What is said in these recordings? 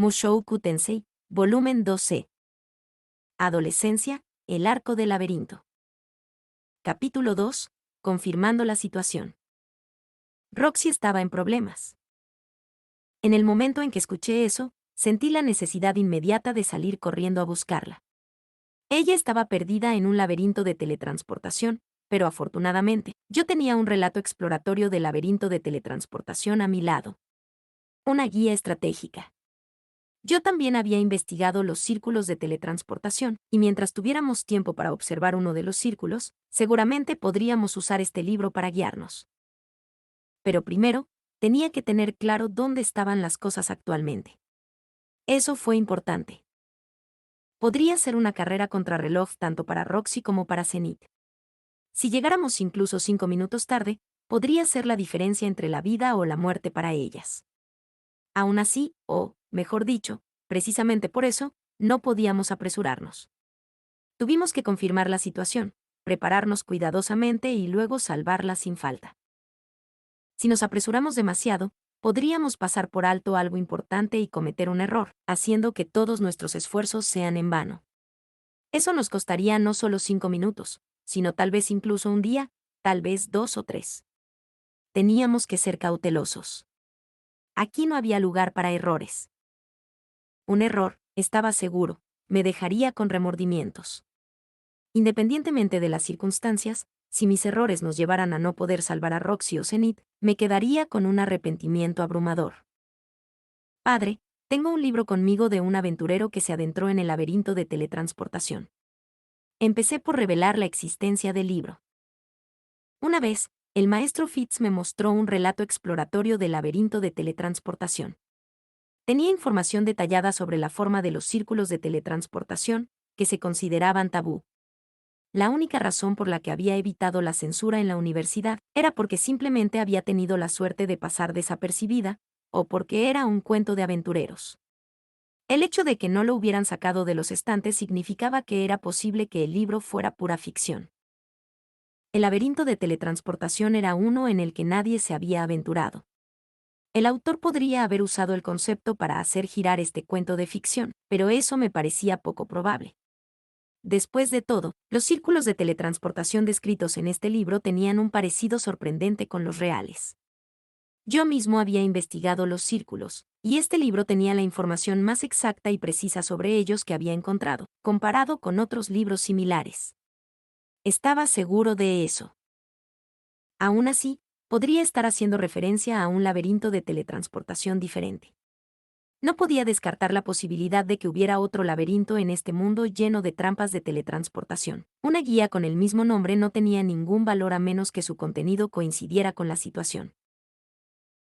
Mushoku Tensei, volumen 2C. Adolescencia, el arco del laberinto. Capítulo 2. Confirmando la situación. Roxy estaba en problemas. En el momento en que escuché eso, sentí la necesidad inmediata de salir corriendo a buscarla. Ella estaba perdida en un laberinto de teletransportación, pero afortunadamente, yo tenía un relato exploratorio del laberinto de teletransportación a mi lado. Una guía estratégica. Yo también había investigado los círculos de teletransportación, y mientras tuviéramos tiempo para observar uno de los círculos, seguramente podríamos usar este libro para guiarnos. Pero primero, tenía que tener claro dónde estaban las cosas actualmente. Eso fue importante. Podría ser una carrera contrarreloj tanto para Roxy como para Zenith. Si llegáramos incluso 5 minutos tarde, podría ser la diferencia entre la vida o la muerte para ellas. Aún así, o, mejor dicho, precisamente por eso, no podíamos apresurarnos. Tuvimos que confirmar la situación, prepararnos cuidadosamente y luego salvarla sin falta. Si nos apresuramos demasiado, podríamos pasar por alto algo importante y cometer un error, haciendo que todos nuestros esfuerzos sean en vano. Eso nos costaría no solo 5 minutos, sino tal vez incluso un día, tal vez 2 o 3. Teníamos que ser cautelosos. Aquí no había lugar para errores. Un error, estaba seguro, me dejaría con remordimientos. Independientemente de las circunstancias, si mis errores nos llevaran a no poder salvar a Roxy o Zenith, me quedaría con un arrepentimiento abrumador. Padre, tengo un libro conmigo de un aventurero que se adentró en el laberinto de teletransportación. Empecé por revelar la existencia del libro. Una vez, el maestro Fitz me mostró un relato exploratorio del laberinto de teletransportación. Tenía información detallada sobre la forma de los círculos de teletransportación, que se consideraban tabú. La única razón por la que había evitado la censura en la universidad era porque simplemente había tenido la suerte de pasar desapercibida, o porque era un cuento de aventureros. El hecho de que no lo hubieran sacado de los estantes significaba que era posible que el libro fuera pura ficción. El laberinto de teletransportación era uno en el que nadie se había aventurado. El autor podría haber usado el concepto para hacer girar este cuento de ficción, pero eso me parecía poco probable. Después de todo, los círculos de teletransportación descritos en este libro tenían un parecido sorprendente con los reales. Yo mismo había investigado los círculos, y este libro tenía la información más exacta y precisa sobre ellos que había encontrado, comparado con otros libros similares. Estaba seguro de eso. Aún así, podría estar haciendo referencia a un laberinto de teletransportación diferente. No podía descartar la posibilidad de que hubiera otro laberinto en este mundo lleno de trampas de teletransportación. Una guía con el mismo nombre no tenía ningún valor a menos que su contenido coincidiera con la situación.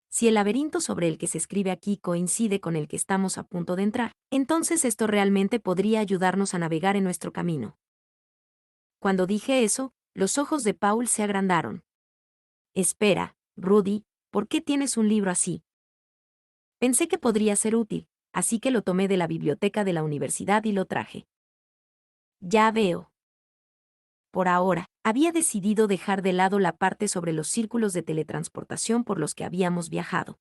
Si el laberinto sobre el que se escribe aquí coincide con el que estamos a punto de entrar, entonces esto realmente podría ayudarnos a navegar en nuestro camino. Cuando dije eso, los ojos de Paul se agrandaron. Espera, Rudy, ¿por qué tienes un libro así? Pensé que podría ser útil, así que lo tomé de la biblioteca de la universidad y lo traje. Ya veo. Por ahora, había decidido dejar de lado la parte sobre los círculos de teletransportación por los que habíamos viajado.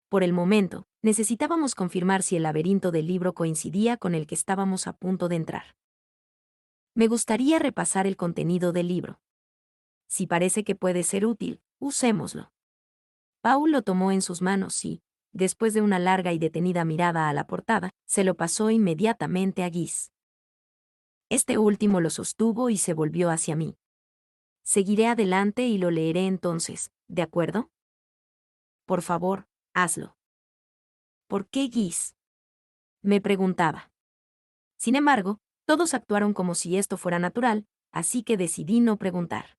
Por el momento, necesitábamos confirmar si el laberinto del libro coincidía con el que estábamos a punto de entrar. Me gustaría repasar el contenido del libro. Si parece que puede ser útil, usémoslo. Paul lo tomó en sus manos y, después de una larga y detenida mirada a la portada, se lo pasó inmediatamente a Guis. Este último lo sostuvo y se volvió hacia mí. Seguiré adelante y lo leeré entonces, ¿de acuerdo? Por favor, hazlo. ¿Por qué Guis? Me preguntaba. Sin embargo, todos actuaron como si esto fuera natural, así que decidí no preguntar.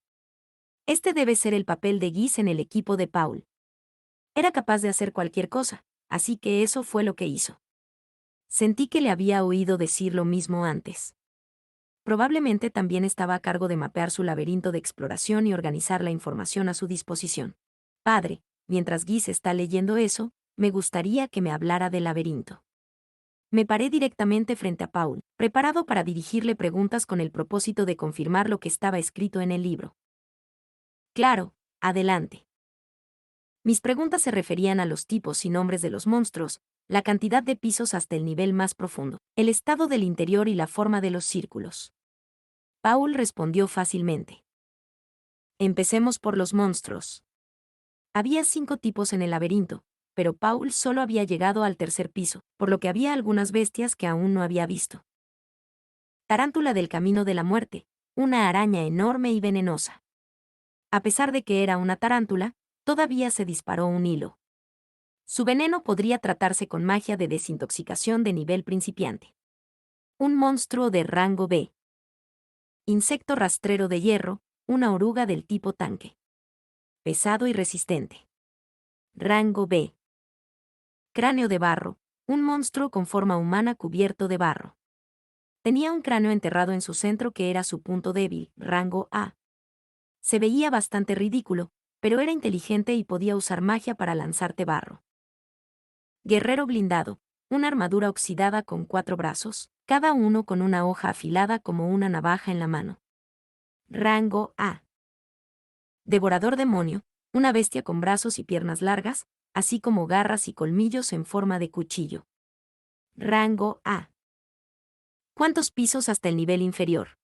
Este debe ser el papel de Guis en el equipo de Paul. Era capaz de hacer cualquier cosa, así que eso fue lo que hizo. Sentí que le había oído decir lo mismo antes. Probablemente también estaba a cargo de mapear su laberinto de exploración y organizar la información a su disposición. Padre, mientras Guis está leyendo eso, me gustaría que me hablara del laberinto. Me paré directamente frente a Paul, preparado para dirigirle preguntas con el propósito de confirmar lo que estaba escrito en el libro. Claro, adelante. Mis preguntas se referían a los tipos y nombres de los monstruos, la cantidad de pisos hasta el nivel más profundo, el estado del interior y la forma de los círculos. Paul respondió fácilmente. Empecemos por los monstruos. Había 5 tipos en el laberinto, pero Paul solo había llegado al tercer piso, por lo que había algunas bestias que aún no había visto. Tarántula del camino de la muerte, una araña enorme y venenosa. A pesar de que era una tarántula, todavía se disparó un hilo. Su veneno podría tratarse con magia de desintoxicación de nivel principiante. Un monstruo de rango B. Insecto rastrero de hierro, una oruga del tipo tanque. Pesado y resistente. Rango B. Cráneo de barro, un monstruo con forma humana cubierto de barro. Tenía un cráneo enterrado en su centro que era su punto débil, rango A. Se veía bastante ridículo, pero era inteligente y podía usar magia para lanzarte barro. Guerrero blindado, una armadura oxidada con 4 brazos, cada uno con una hoja afilada como una navaja en la mano. Rango A. Devorador demonio, una bestia con brazos y piernas largas, así como garras y colmillos en forma de cuchillo. Rango A. ¿Cuántos pisos hasta el nivel inferior?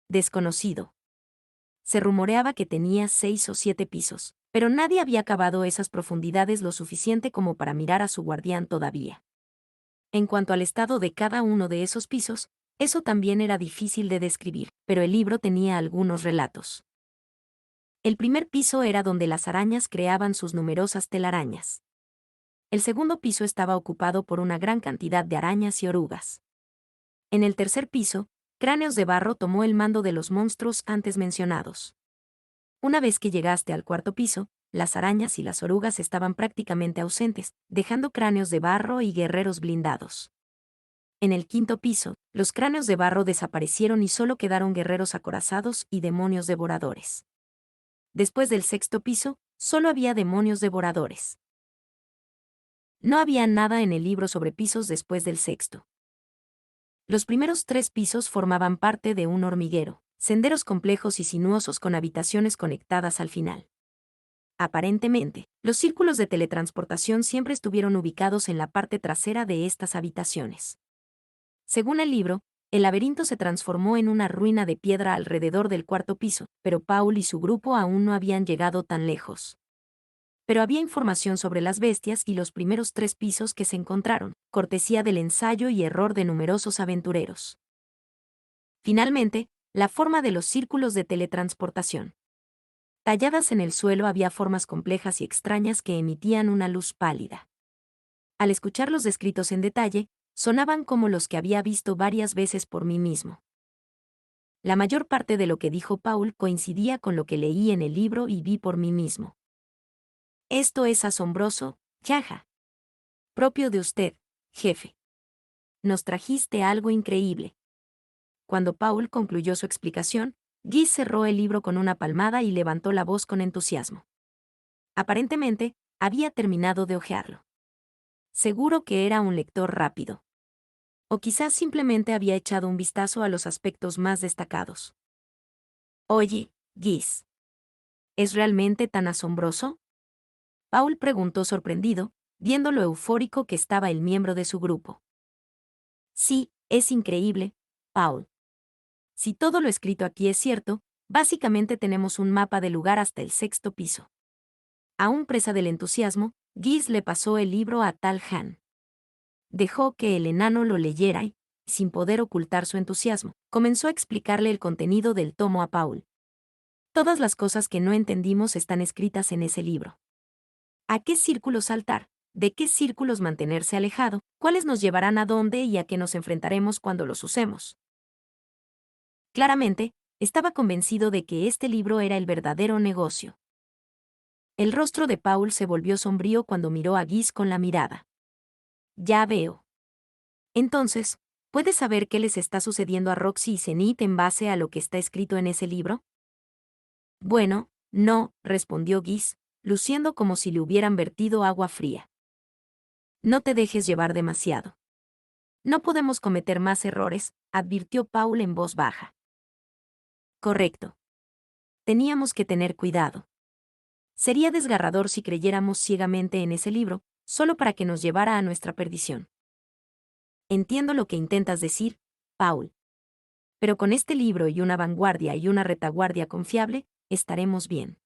Desconocido. Se rumoreaba que tenía 6 o 7 pisos, pero nadie había cavado esas profundidades lo suficiente como para mirar a su guardián todavía. En cuanto al estado de cada uno de esos pisos, eso también era difícil de describir, pero el libro tenía algunos relatos. El primer piso era donde las arañas creaban sus numerosas telarañas. El segundo piso estaba ocupado por una gran cantidad de arañas y orugas. En el tercer piso, Cráneos de Barro tomó el mando de los monstruos antes mencionados. Una vez que llegaste al cuarto piso, las arañas y las orugas estaban prácticamente ausentes, dejando Cráneos de Barro y guerreros blindados. En el quinto piso, los Cráneos de Barro desaparecieron y solo quedaron guerreros acorazados y demonios devoradores. Después del sexto piso, solo había demonios devoradores. No había nada en el libro sobre pisos después del sexto. Los primeros 3 pisos formaban parte de un hormiguero, senderos complejos y sinuosos con habitaciones conectadas al final. Aparentemente, los círculos de teletransportación siempre estuvieron ubicados en la parte trasera de estas habitaciones. Según el libro, el laberinto se transformó en una ruina de piedra alrededor del cuarto piso, pero Paul y su grupo aún no habían llegado tan lejos. Pero había información sobre las bestias y los primeros 3 pisos que se encontraron, cortesía del ensayo y error de numerosos aventureros. Finalmente, la forma de los círculos de teletransportación. Talladas en el suelo había formas complejas y extrañas que emitían una luz pálida. Al escucharlos descritos en detalle, sonaban como los que había visto varias veces por mí mismo. La mayor parte de lo que dijo Paul coincidía con lo que leí en el libro y vi por mí mismo. Esto es asombroso, Yaja. Propio de usted, jefe. Nos trajiste algo increíble. Cuando Paul concluyó su explicación, Guy cerró el libro con una palmada y levantó la voz con entusiasmo. Aparentemente, había terminado de hojearlo. Seguro que era un lector rápido. O quizás simplemente había echado un vistazo a los aspectos más destacados. Oye, Guis. ¿Es realmente tan asombroso? Paul preguntó sorprendido, viendo lo eufórico que estaba el miembro de su grupo. Sí, es increíble, Paul. Si todo lo escrito aquí es cierto, básicamente tenemos un mapa del lugar hasta el sexto piso. Aún presa del entusiasmo, Guis le pasó el libro a Tal Han. Dejó que el enano lo leyera y, sin poder ocultar su entusiasmo, comenzó a explicarle el contenido del tomo a Paul. Todas las cosas que no entendimos están escritas en ese libro. ¿A qué círculos saltar? ¿De qué círculos mantenerse alejado? ¿Cuáles nos llevarán a dónde y a qué nos enfrentaremos cuando los usemos? Claramente, estaba convencido de que este libro era el verdadero negocio. El rostro de Paul se volvió sombrío cuando miró a Guis con la mirada. Ya veo. Entonces, ¿puedes saber qué les está sucediendo a Roxy y Zenith en base a lo que está escrito en ese libro? Bueno, no, respondió Guis, luciendo como si le hubieran vertido agua fría. No te dejes llevar demasiado. No podemos cometer más errores, advirtió Paul en voz baja. Correcto. Teníamos que tener cuidado. Sería desgarrador si creyéramos ciegamente en ese libro, solo para que nos llevara a nuestra perdición. Entiendo lo que intentas decir, Paul. Pero con este libro y una vanguardia y una retaguardia confiable, estaremos bien.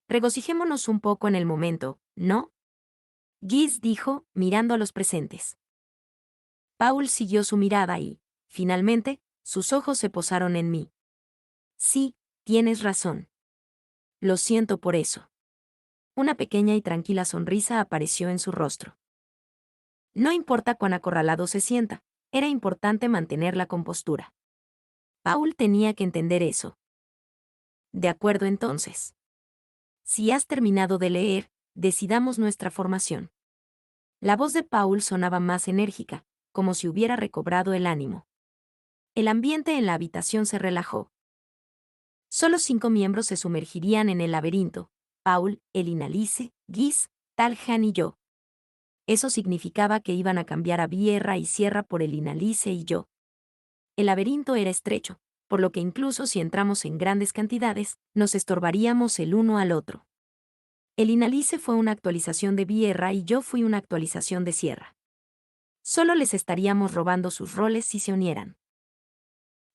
Regocijémonos un poco en el momento, ¿no? Guise dijo, mirando a los presentes. Paul siguió su mirada y, finalmente, sus ojos se posaron en mí. Sí, tienes razón. Lo siento por eso. Una pequeña y tranquila sonrisa apareció en su rostro. No importa cuán acorralado se sienta, era importante mantener la compostura. Paul tenía que entender eso. De acuerdo entonces. Si has terminado de leer, decidamos nuestra formación. La voz de Paul sonaba más enérgica, como si hubiera recobrado el ánimo. El ambiente en la habitación se relajó. Solo 5 miembros se sumergirían en el laberinto: Paul, Elinalice, Guise, Talhan y yo. Eso significaba que iban a cambiar a Vierra y Sierra por Elinalice y yo. El laberinto era estrecho, por lo que incluso si entramos en grandes cantidades, nos estorbaríamos el uno al otro. Elinalice fue una actualización de Vierra y yo fui una actualización de Sierra. Solo les estaríamos robando sus roles si se unieran.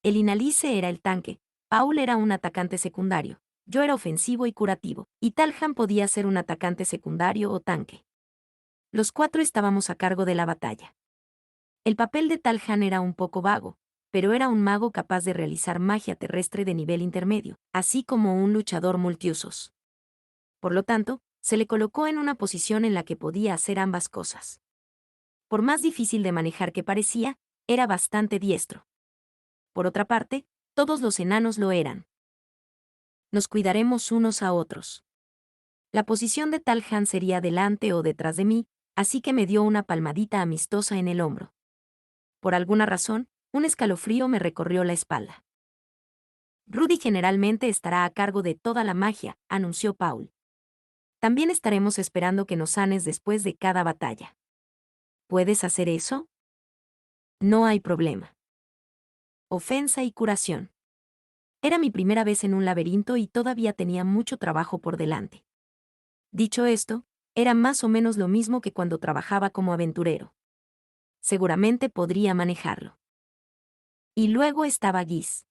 Elinalice era el tanque, Paul era un atacante secundario, yo era ofensivo y curativo, y Talhan podía ser un atacante secundario o tanque. Los 4 estábamos a cargo de la batalla. El papel de Talhan era un poco vago, pero era un mago capaz de realizar magia terrestre de nivel intermedio, así como un luchador multiusos. Por lo tanto, se le colocó en una posición en la que podía hacer ambas cosas. Por más difícil de manejar que parecía, era bastante diestro. Por otra parte, todos los enanos lo eran. Nos cuidaremos unos a otros. La posición de Talhan sería delante o detrás de mí, así que me dio una palmadita amistosa en el hombro. Por alguna razón, un escalofrío me recorrió la espalda. Rudy generalmente estará a cargo de toda la magia, anunció Paul. También estaremos esperando que nos sanes después de cada batalla. ¿Puedes hacer eso? No hay problema. Ofensa y curación. Era mi primera vez en un laberinto y todavía tenía mucho trabajo por delante. Dicho esto, era más o menos lo mismo que cuando trabajaba como aventurero. Seguramente podría manejarlo. Y luego estaba Guise.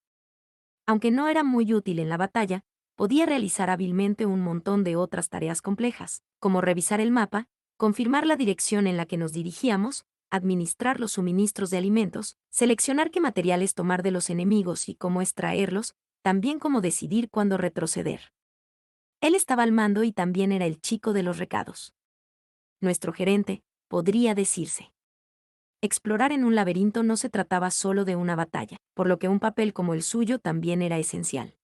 Aunque no era muy útil en la batalla, podía realizar hábilmente un montón de otras tareas complejas, como revisar el mapa, confirmar la dirección en la que nos dirigíamos, administrar los suministros de alimentos, seleccionar qué materiales tomar de los enemigos y cómo extraerlos, también como decidir cuándo retroceder. Él estaba al mando y también era el chico de los recados. Nuestro gerente, podría decirse. Explorar en un laberinto no se trataba solo de una batalla, por lo que un papel como el suyo también era esencial.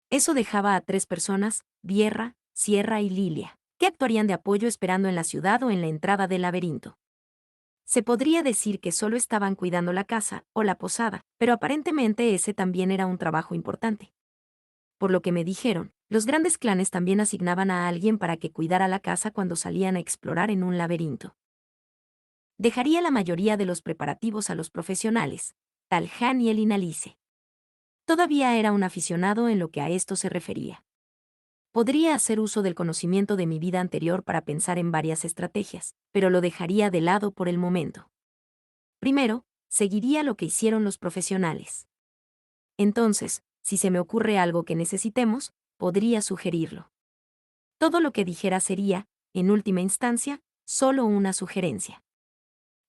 Eso dejaba a 3 personas, Vierra, Sierra y Lilia, que actuarían de apoyo esperando en la ciudad o en la entrada del laberinto. Se podría decir que solo estaban cuidando la casa o la posada, pero aparentemente ese también era un trabajo importante. Por lo que me dijeron, los grandes clanes también asignaban a alguien para que cuidara la casa cuando salían a explorar en un laberinto. Dejaría la mayoría de los preparativos a los profesionales, Talhan y Elinalice. Todavía era un aficionado en lo que a esto se refería. Podría hacer uso del conocimiento de mi vida anterior para pensar en varias estrategias, pero lo dejaría de lado por el momento. Primero, seguiría lo que hicieron los profesionales. Entonces, si se me ocurre algo que necesitemos, podría sugerirlo. Todo lo que dijera sería, en última instancia, solo una sugerencia.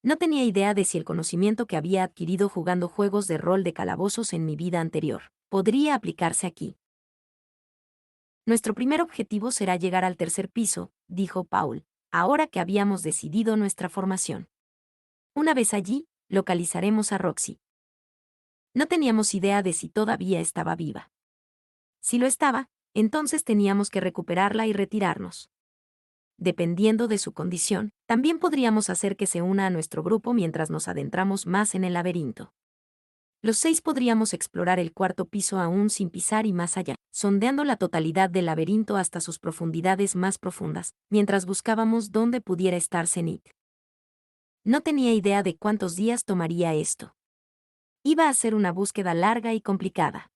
No tenía idea de si el conocimiento que había adquirido jugando juegos de rol de calabozos en mi vida anterior podría aplicarse aquí. Nuestro primer objetivo será llegar al 3er piso, dijo Paul, ahora que habíamos decidido nuestra formación. Una vez allí, localizaremos a Roxy. No teníamos idea de si todavía estaba viva. Si lo estaba, entonces teníamos que recuperarla y retirarnos. Dependiendo de su condición, también podríamos hacer que se una a nuestro grupo mientras nos adentramos más en el laberinto. Los 6 podríamos explorar el 4.º piso aún sin pisar y más allá, sondeando la totalidad del laberinto hasta sus profundidades más profundas, mientras buscábamos dónde pudiera estar Zenith. No tenía idea de cuántos días tomaría esto. Iba a ser una búsqueda larga y complicada.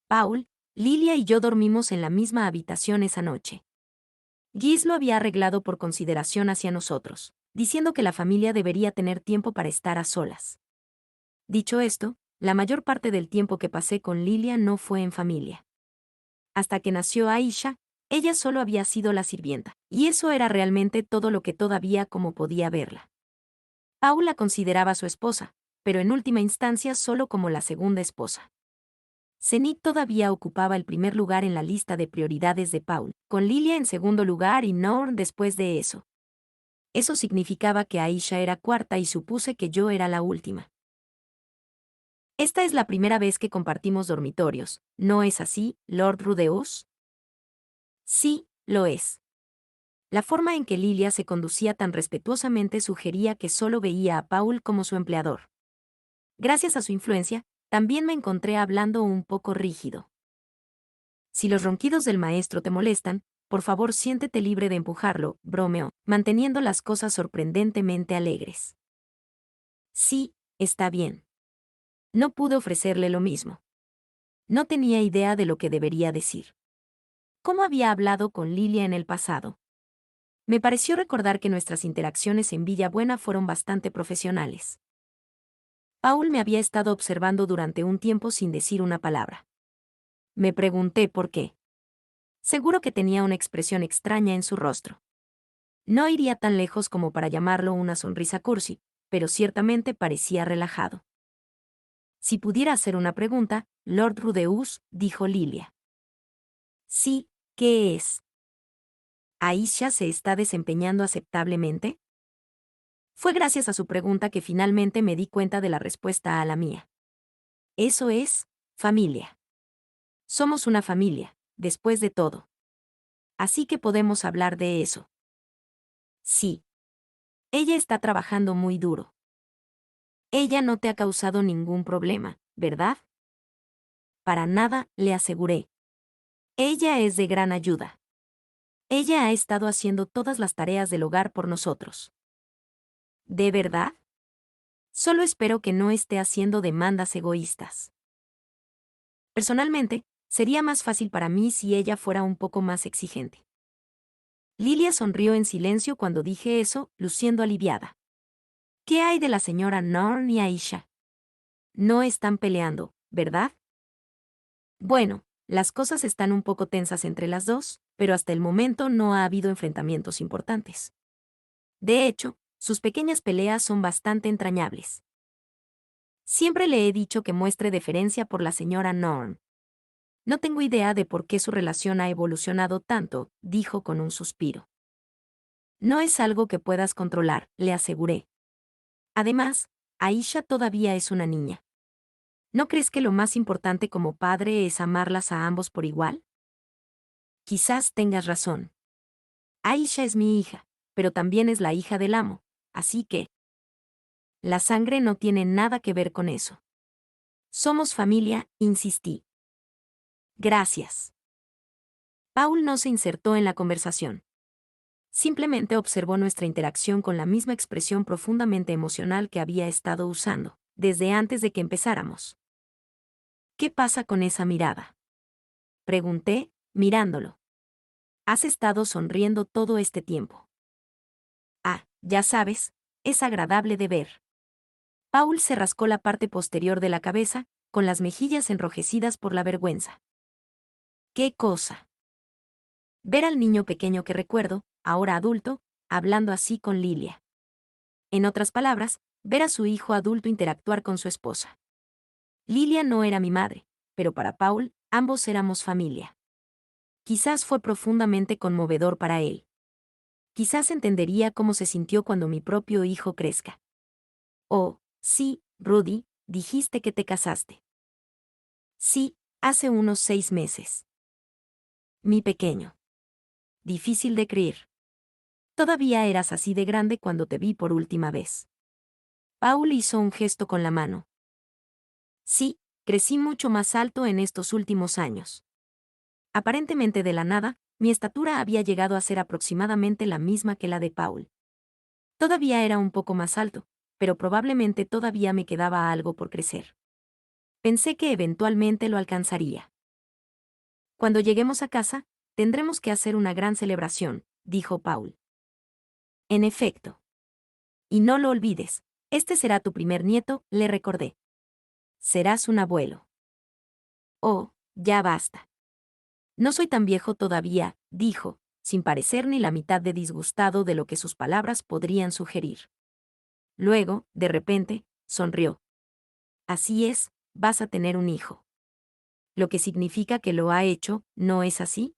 Paul, Lilia y yo dormimos en la misma habitación esa noche. Giz lo había arreglado por consideración hacia nosotros, diciendo que la familia debería tener tiempo para estar a solas. Dicho esto, la mayor parte del tiempo que pasé con Lilia no fue en familia. Hasta que nació Aisha, ella solo había sido la sirvienta, y eso era realmente todo lo que todavía como podía verla. Paul la consideraba su esposa, pero en última instancia solo como la segunda esposa. Zenith todavía ocupaba el primer lugar en la lista de prioridades de Paul, con Lilia en segundo lugar y Noor después de eso. Eso significaba que Aisha era cuarta y supuse que yo era la última. Esta es la primera vez que compartimos dormitorios, ¿no es así, Lord Rudeus? Sí, lo es. La forma en que Lilia se conducía tan respetuosamente sugería que solo veía a Paul como su empleador. Gracias a su influencia, también me encontré hablando un poco rígido. Si los ronquidos del maestro te molestan, por favor siéntete libre de empujarlo, bromeó, manteniendo las cosas sorprendentemente alegres. Sí, está bien. No pude ofrecerle lo mismo. No tenía idea de lo que debería decir. ¿Cómo había hablado con Lilia en el pasado? Me pareció recordar que nuestras interacciones en Villabuena fueron bastante profesionales. Paul me había estado observando durante un tiempo sin decir una palabra. Me pregunté por qué. Seguro que tenía una expresión extraña en su rostro. No iría tan lejos como para llamarlo una sonrisa cursi, pero ciertamente parecía relajado. Si pudiera hacer una pregunta, Lord Rudeus, dijo Lilia. Sí, ¿qué es? ¿Aisha se está desempeñando aceptablemente? Fue gracias a su pregunta que finalmente me di cuenta de la respuesta a la mía. Eso es, familia. Somos una familia, después de todo. Así que podemos hablar de eso. Sí. Ella está trabajando muy duro. Ella no te ha causado ningún problema, ¿verdad? Para nada, le aseguré. Ella es de gran ayuda. Ella ha estado haciendo todas las tareas del hogar por nosotros. ¿De verdad? Solo espero que no esté haciendo demandas egoístas. Personalmente, sería más fácil para mí si ella fuera un poco más exigente. Lilia sonrió en silencio cuando dije eso, luciendo aliviada. ¿Qué hay de la señora Noor y Aisha? No están peleando, ¿verdad? Bueno, las cosas están un poco tensas entre las dos, pero hasta el momento no ha habido enfrentamientos importantes. De hecho, sus pequeñas peleas son bastante entrañables. Siempre le he dicho que muestre deferencia por la señora Norm. No tengo idea de por qué su relación ha evolucionado tanto, dijo con un suspiro. No es algo que puedas controlar, le aseguré. Además, Aisha todavía es una niña. ¿No crees que lo más importante como padre es amarlas a ambos por igual? Quizás tengas razón. Aisha es mi hija, pero también es la hija del amo, así que... La sangre no tiene nada que ver con eso. Somos familia, insistí. Gracias. Paul no se insertó en la conversación. Simplemente observó nuestra interacción con la misma expresión profundamente emocional que había estado usando, desde antes de que empezáramos. ¿Qué pasa con esa mirada? Pregunté, mirándolo. Has estado sonriendo todo este tiempo. Ah, ya sabes, es agradable de ver. Paul se rascó la parte posterior de la cabeza, con las mejillas enrojecidas por la vergüenza. ¿Qué cosa? Ver al niño pequeño que recuerdo, ahora adulto, hablando así con Lilia. En otras palabras, ver a su hijo adulto interactuar con su esposa. Lilia no era mi madre, pero para Paul, ambos éramos familia. Quizás fue profundamente conmovedor para él. Quizás entendería cómo se sintió cuando mi propio hijo crezca. Oh, sí, Rudy, dijiste que te casaste. Sí, hace unos 6 meses. Mi pequeño. Difícil de creer. Todavía eras así de grande cuando te vi por última vez. Paul hizo un gesto con la mano. Sí, crecí mucho más alto en estos últimos años. Aparentemente de la nada, mi estatura había llegado a ser aproximadamente la misma que la de Paul. Todavía era un poco más alto, pero probablemente todavía me quedaba algo por crecer. Pensé que eventualmente lo alcanzaría. Cuando lleguemos a casa, tendremos que hacer una gran celebración, dijo Paul. En efecto. Y no lo olvides, este será tu primer nieto, le recordé. Serás un abuelo. Oh, ya basta. No soy tan viejo todavía, dijo, sin parecer ni la mitad de disgustado de lo que sus palabras podrían sugerir. Luego, de repente, sonrió. Así es, vas a tener un hijo. ¿Lo que significa que lo ha hecho, no es así?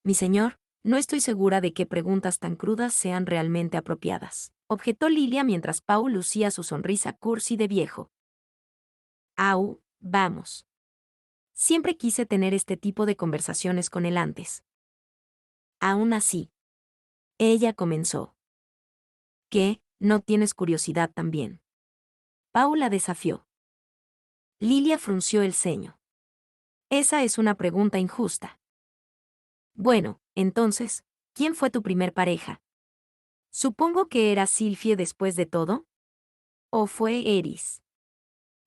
Mi señor, no estoy segura de que preguntas tan crudas sean realmente apropiadas, objetó Lilia mientras Paul lucía su sonrisa cursi de viejo. Au, vamos. Siempre quise tener este tipo de conversaciones con él antes. Aún así. Ella comenzó. ¿Qué? ¿No tienes curiosidad también? Paul la desafió. Lilia frunció el ceño. Esa es una pregunta injusta. Bueno, entonces, ¿quién fue tu primer pareja? Supongo que era Sylphie después de todo. ¿O fue Eris?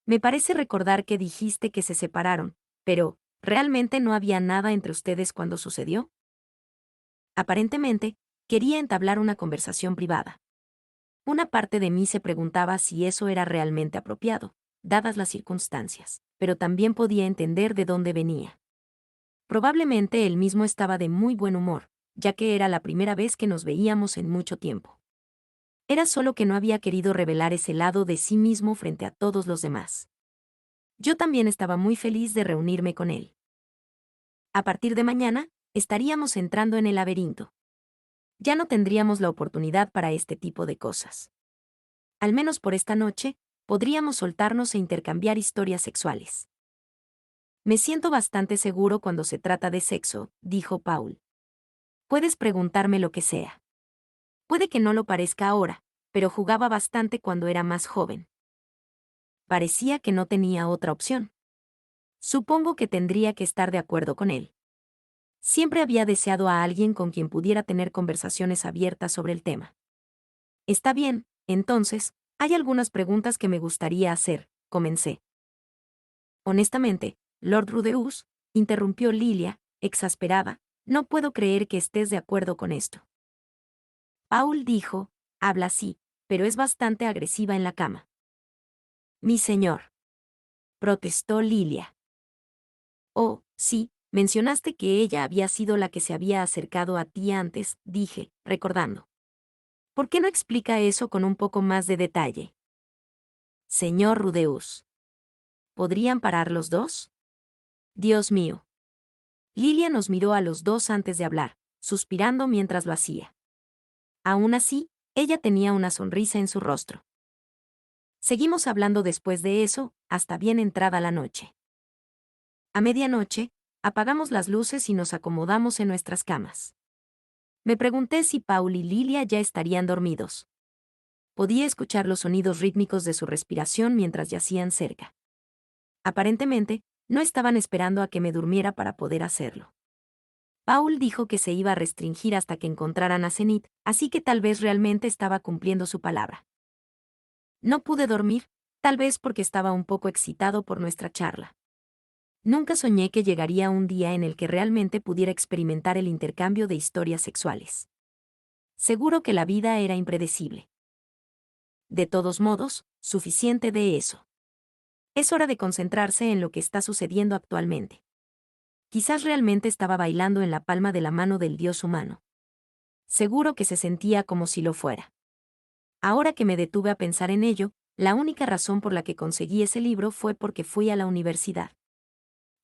Me parece recordar que dijiste que se separaron, pero, ¿realmente no había nada entre ustedes cuando sucedió? Aparentemente, quería entablar una conversación privada. Una parte de mí se preguntaba si eso era realmente apropiado, dadas las circunstancias, pero también podía entender de dónde venía. Probablemente él mismo estaba de muy buen humor, ya que era la primera vez que nos veíamos en mucho tiempo. Era solo que no había querido revelar ese lado de sí mismo frente a todos los demás. Yo también estaba muy feliz de reunirme con él. A partir de mañana, estaríamos entrando en el laberinto. Ya no tendríamos la oportunidad para este tipo de cosas. Al menos por esta noche, podríamos soltarnos e intercambiar historias sexuales. Me siento bastante seguro cuando se trata de sexo, dijo Paul. Puedes preguntarme lo que sea. Puede que no lo parezca ahora, pero jugaba bastante cuando era más joven. Parecía que no tenía otra opción. Supongo que tendría que estar de acuerdo con él. Siempre había deseado a alguien con quien pudiera tener conversaciones abiertas sobre el tema. Está bien, entonces, hay algunas preguntas que me gustaría hacer, comencé. Honestamente, Lord Rudeus, interrumpió Lilia, exasperada, no puedo creer que estés de acuerdo con esto. Paul dijo, habla así, pero es bastante agresiva en la cama. Mi señor. Protestó Lilia. Oh, sí, mencionaste que ella había sido la que se había acercado a ti antes, dije, recordando. ¿Por qué no explica eso con un poco más de detalle? Señor Rudeus. ¿Podrían parar los dos? Dios mío. Lilia nos miró a los dos antes de hablar, suspirando mientras lo hacía. Aún así, ella tenía una sonrisa en su rostro. Seguimos hablando después de eso, hasta bien entrada la noche. A medianoche, apagamos las luces y nos acomodamos en nuestras camas. Me pregunté si Paul y Lilia ya estarían dormidos. Podía escuchar los sonidos rítmicos de su respiración mientras yacían cerca. Aparentemente, no estaban esperando a que me durmiera para poder hacerlo. Paul dijo que se iba a restringir hasta que encontraran a Zenith, así que tal vez realmente estaba cumpliendo su palabra. No pude dormir, tal vez porque estaba un poco excitado por nuestra charla. Nunca soñé que llegaría un día en el que realmente pudiera experimentar el intercambio de historias sexuales. Seguro que la vida era impredecible. De todos modos, suficiente de eso. Es hora de concentrarse en lo que está sucediendo actualmente. Quizás realmente estaba bailando en la palma de la mano del dios humano. Seguro que se sentía como si lo fuera. Ahora que me detuve a pensar en ello, la única razón por la que conseguí ese libro fue porque fui a la universidad.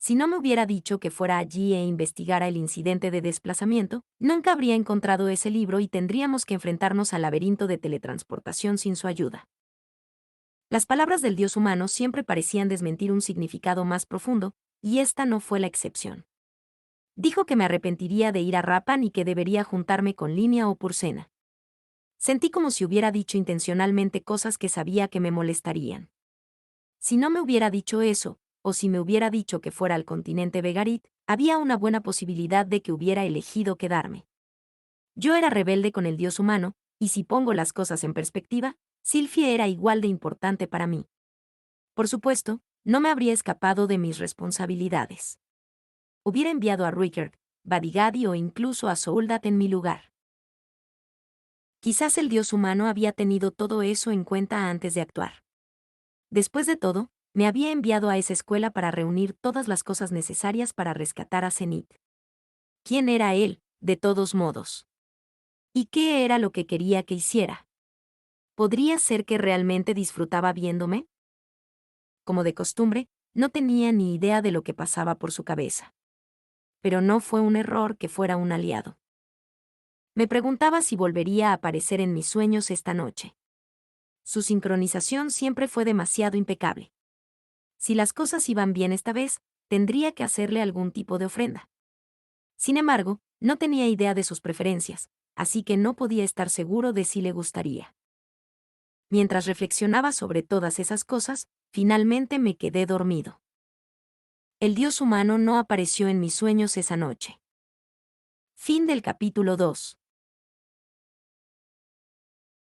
Si no me hubiera dicho que fuera allí e investigara el incidente de desplazamiento, nunca habría encontrado ese libro y tendríamos que enfrentarnos al laberinto de teletransportación sin su ayuda. Las palabras del dios humano siempre parecían desmentir un significado más profundo, y esta no fue la excepción. Dijo que me arrepentiría de ir a Rapan y que debería juntarme con Limia o Purcena. Sentí como si hubiera dicho intencionalmente cosas que sabía que me molestarían. Si no me hubiera dicho eso, o si me hubiera dicho que fuera al continente Vegarit, había una buena posibilidad de que hubiera elegido quedarme. Yo era rebelde con el dios humano, y si pongo las cosas en perspectiva, Sylphie era igual de importante para mí. Por supuesto, no me habría escapado de mis responsabilidades. Hubiera enviado a Rickard, Badigadi o incluso a Souldat en mi lugar. Quizás el dios humano había tenido todo eso en cuenta antes de actuar. Después de todo, me había enviado a esa escuela para reunir todas las cosas necesarias para rescatar a Zenith. ¿Quién era él, de todos modos? ¿Y qué era lo que quería que hiciera? ¿Podría ser que realmente disfrutaba viéndome? Como de costumbre, no tenía ni idea de lo que pasaba por su cabeza. Pero no fue un error que fuera un aliado. Me preguntaba si volvería a aparecer en mis sueños esta noche. Su sincronización siempre fue demasiado impecable. Si las cosas iban bien esta vez, tendría que hacerle algún tipo de ofrenda. Sin embargo, no tenía idea de sus preferencias, así que no podía estar seguro de si le gustaría. Mientras reflexionaba sobre todas esas cosas, finalmente me quedé dormido. El dios humano no apareció en mis sueños esa noche. Fin del capítulo 2.